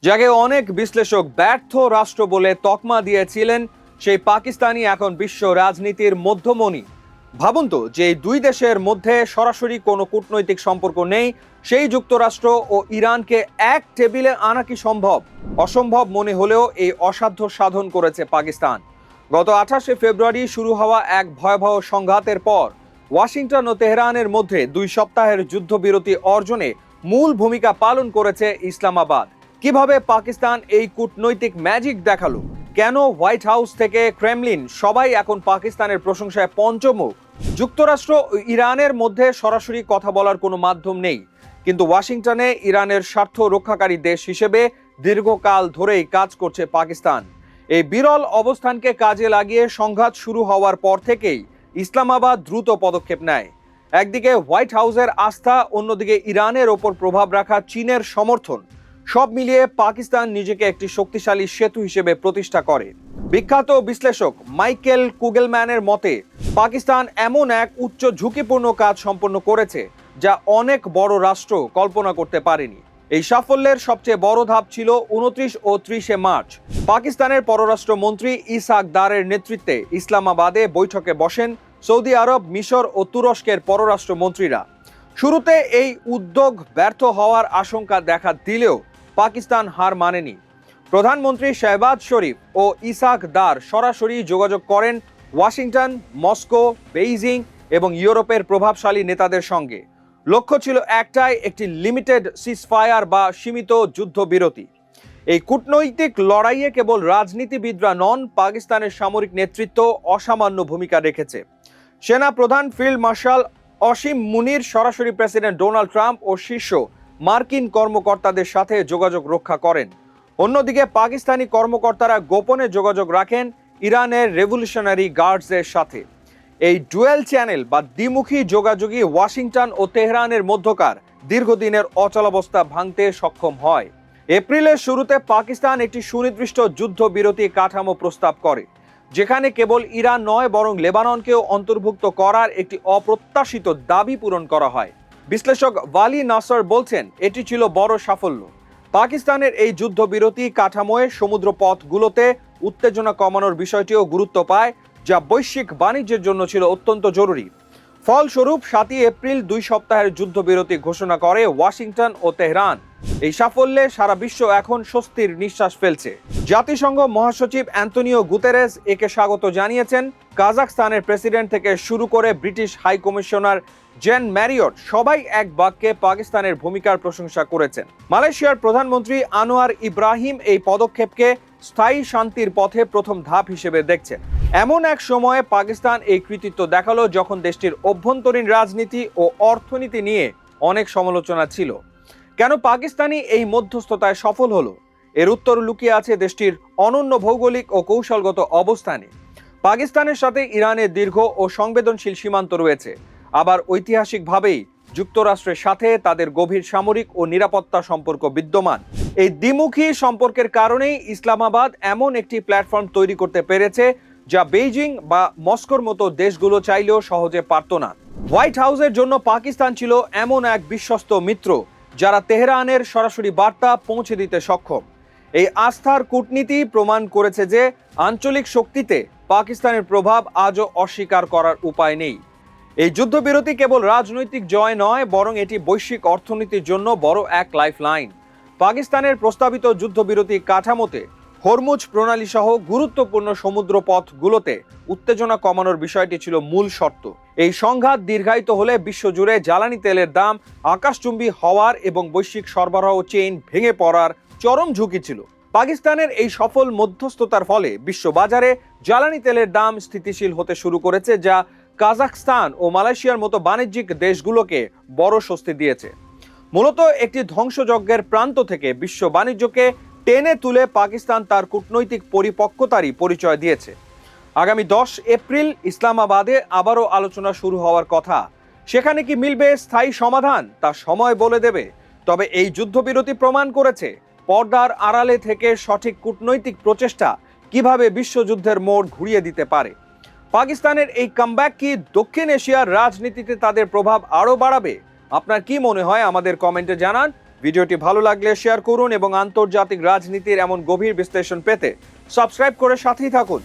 যাকে অনেক বিশ্লেষক ব্যর্থ রাষ্ট্র বলে তকমা দিয়েছিলেন, সেই পাকিস্তানই এখন বিশ্ব রাজনীতির মধ্যমণি। ভাবুন তো, যে দুই দেশের মধ্যে সরাসরি কোনো কূটনৈতিক সম্পর্ক নেই, সেই যুক্তরাষ্ট্র ও ইরানকে এক টেবিলে আনা কি সম্ভব? অসম্ভব মনে হলেও এই অসাধ্য সাধন করেছে পাকিস্তান। গত 28শে ফেব্রুয়ারি শুরু হওয়া এক ভয়াবহ সংঘাতের পর ওয়াশিংটন ও তেহরানের মধ্যে 2 সপ্তাহের যুদ্ধবিরতি অর্জনে মূল ভূমিকা পালন করেছে ইসলামাবাদ। কিভাবে পাকিস্তান এই কূটনৈতিক ম্যাজিক দেখালো? কেন হোয়াইট হাউস থেকে ক্রেমলিন সবাই এখন পাকিস্তানের প্রশংসায় পঞ্চমুখ? যুক্তরাষ্ট্র ও ইরানের মধ্যে সরাসরি কথা বলার কোনো মাধ্যম নেই, কিন্তু ওয়াশিংটনে ইরানের স্বার্থ রক্ষাকারী দেশ হিসেবে দীর্ঘকাল ধরেই কাজ করছে পাকিস্তান। এই বিরল অবস্থানকে কাজে লাগিয়ে সংঘাত শুরু হওয়ার পর থেকেই ইসলামাবাদ দ্রুত পদক্ষেপ নেয়। একদিকে হোয়াইট হাউসের আস্থা, অন্যদিকে ইরানের ওপর প্রভাব রাখা চীনের সমর্থন, সব মিলিয়ে পাকিস্তান নিজেকে একটি শক্তিশালী সেতু হিসেবে প্রতিষ্ঠা করে। বিখ্যাত বিশ্লেষক মাইকেল কুগেলম্যানের মতে, পাকিস্তান এমন এক উচ্চ ঝুঁকিপূর্ণ কাজ সম্পন্ন করেছে যা অনেক বড় রাষ্ট্র কল্পনা করতে পারেনি। এই সাফল্যের সবচেয়ে বড় ধাপ ছিল 29 ও 30শে মার্চ পাকিস্তানের পররাষ্ট্রমন্ত্রী ইসহাক দারের নেতৃত্বে ইসলামাবাদে বৈঠকে বসেন সৌদি আরব, মিশর ও তুরস্কের পররাষ্ট্রমন্ত্রীরা। শুরুতে এই উদ্যোগ ব্যর্থ হওয়ার আশঙ্কা দেখা দিলেও পাকিস্তান হার মানেনি। প্রধানমন্ত্রী শাহবাজ শরীফ ও ইসহাক দার সরাসরি যোগাযোগ করেন ওয়াশিংটন, মস্কো, বেইজিং এবং ইউরোপের প্রভাবশালী নেতাদের সঙ্গে। লক্ষ্য ছিল একটাই, একটি লিমিটেড সিজফায়ার বা সীমিত যুদ্ধবিরতি। এই কূটনৈতিক লড়াইয়ে কেবল রাজনীতিবিদরা নন, পাকিস্তানের সামরিক নেতৃত্ব অসামান্য ভূমিকা রেখেছে। সেনা প্রধান ফিল্ড মার্শাল অসীম মুনির সরাসরি প্রেসিডেন্ট ডোনাল্ড ট্রাম্প ও শীর্ষ মার্কিন কর্মকর্তাদের সাথে যোগাযোগ রক্ষা করেন। অন্যদিকে পাকিস্তানি কর্মকর্তারা গোপনে যোগাযোগ রাখেন ইরানের রেভলিউশনারি গার্ডসের সাথে। এই ডুয়েল চ্যানেল বা দ্বিমুখী যোগাযোগই ওয়াশিংটন ও তেহরানের মধ্যকার দীর্ঘদিনের অচলাবস্থা ভাঙতে সক্ষম হয়। এপ্রিলের শুরুতে পাকিস্তান একটি সুনির্দিষ্ট যুদ্ধবিরতি কাঠামো প্রস্তাব করে, যেখানে কেবল ইরান নয় বরং লেবাননকেও অন্তর্ভুক্ত করার একটি অপ্রত্যাশিত দাবি পূরণ করা হয়। বিশ্লেষক ওয়ালি নাসর বলছেন, এটি ছিল বড় সাফল্য। পাকিস্তানের এই যুদ্ধবিরতি কাঠামোয় সমুদ্রপথগুলোতে উত্তেজনা কমানোর বিষয়টিও গুরুত্ব পায়, যা বৈশ্বিক বাণিজ্যের জন্য ছিল অত্যন্ত জরুরি। ফলস্বরূপ 7 এপ্রিল 2 সপ্তাহের যুদ্ধবিরতি ঘোষণা করে ওয়াশিংটন ও তেহরান। এই সাফল্যে সারা বিশ্ব এখন স্বস্তির নিঃশ্বাস ফেলছে। জাতিসংঘ মহাসচিব অ্যান্তনিও গুতেরেস একে স্বাগত জানিয়েছেন। কাজাখস্তানের প্রেসিডেন্ট থেকে শুরু করে British high commissioner Jane Marriott সবাই এক বাক্যে পাকিস্তানের ভূমিকার প্রশংসা করেছেন। মালয়েশিয়ার প্রধানমন্ত্রী আনোয়ার ইব্রাহিম এই পদক্ষেপকে স্থায়ী শান্তির পথে প্রথম ধাপ হিসেবে দেখছেন। এমন এক সময়ে পাকিস্তান এই কৃতিত্ব দেখালো যখন দেশটির অভ্যন্তরীণ রাজনীতি ও অর্থনীতি নিয়ে অনেক সমালোচনা ছিল। কেন পাকিস্তানি এই মধ্যস্থতায় সফল হলো? এর উত্তর লুকিয়ে আছে দেশটির অনন্য ভৌগোলিক ও কৌশলগত অবস্থানে। পাকিস্তানের সাথে ইরানের দীর্ঘ ও সংবেদনশীল সীমান্ত রয়েছে, আবার ঐতিহাসিকভাবেই যুক্তরাষ্ট্রের সাথে তাদের গভীর সামরিক ও নিরাপত্তা সম্পর্ক বিদ্যমান। এই দ্বিমুখী সম্পর্কের কারণেই ইসলামাবাদ এমন একটি প্ল্যাটফর্ম তৈরি করতে পেরেছে যা বেইজিং বা মস্কোর মতো দেশগুলো চাইলেও সহজে পারত না। হোয়াইট হাউসের জন্য পাকিস্তান ছিল এমন এক বিশ্বস্ত মিত্র যারা তেহরানের সরাসরি বার্তা পৌঁছে দিতে সক্ষম। এই আস্থার কূটনীতি প্রমাণ করেছে যে আঞ্চলিক শক্তিতে পাকিস্তানের প্রভাব আজও অস্বীকার করার উপায় নেই। এই যুদ্ধবিরতি কেবল রাজনৈতিক জয় নয়, বরং এটি বৈশ্বিক অর্থনীতির জন্য বড় এক লাইফলাইন। পাকিস্তানের প্রস্তাবিত যুদ্ধবিরতি কাঠামোতে হরমুজ প্রণালী সহ গুরুত্বপূর্ণ সমুদ্রপথগুলোতে উত্তেজনা কমানোর বিষয়টি ছিল মূল শর্ত। এই সংঘাত দীর্ঘায়িত হলে বিশ্বজুড়ে জ্বালানি তেলের দাম আকাশচুম্বী হওয়ার এবং বৈশ্বিক সরবরাহ চেইন ভেঙে পড়ার চরম ঝুঁকি ছিল। পাকিস্তানের এই সফল মধ্যস্থতার ফলে বিশ্ববাজারে জ্বালানি তেলের দাম স্থিতিশীল হতে শুরু করেছে, যা কাজাখস্তান ও মালয়েশিয়ার মতো বাণিজ্যিক দেশগুলোকে বড় স্বস্তি দিয়েছে। মূলত একটি ধ্বংসযজ্ঞের প্রান্ত থেকে বিশ্ব বাণিজ্যকে টেনে তুলে পাকিস্তান তার কূটনৈতিক পরিপক্কতারই পরিচয় দিয়েছে। আগামী 10 এপ্রিল ইসলামাবাদে আবারও আলোচনা শুরু হওয়ার কথা। সেখানে কি মিলবে স্থায়ী সমাধান, তা সময় বলে দেবে। তবে এই যুদ্ধবিরতি প্রমাণ করেছে পর্দার আড়ালে থেকে সঠিক কূটনৈতিক প্রচেষ্টা কিভাবে বিশ্বযুদ্ধের মোড় ঘুরিয়ে দিতে পারে। পাকিস্তানের এই কামব্যাক কি দক্ষিণ এশিয়ার রাজনীতিতে তাদের প্রভাব আরও বাড়াবে? আপনার কি মনে হয় আমাদের কমেন্টে জানান। ভিডিওটি ভালো লাগলে শেয়ার করুন এবং আন্তর্জাতিক রাজনীতির এমন গভীর বিশ্লেষণ পেতে সাবস্ক্রাইব করে সাথেই থাকুন।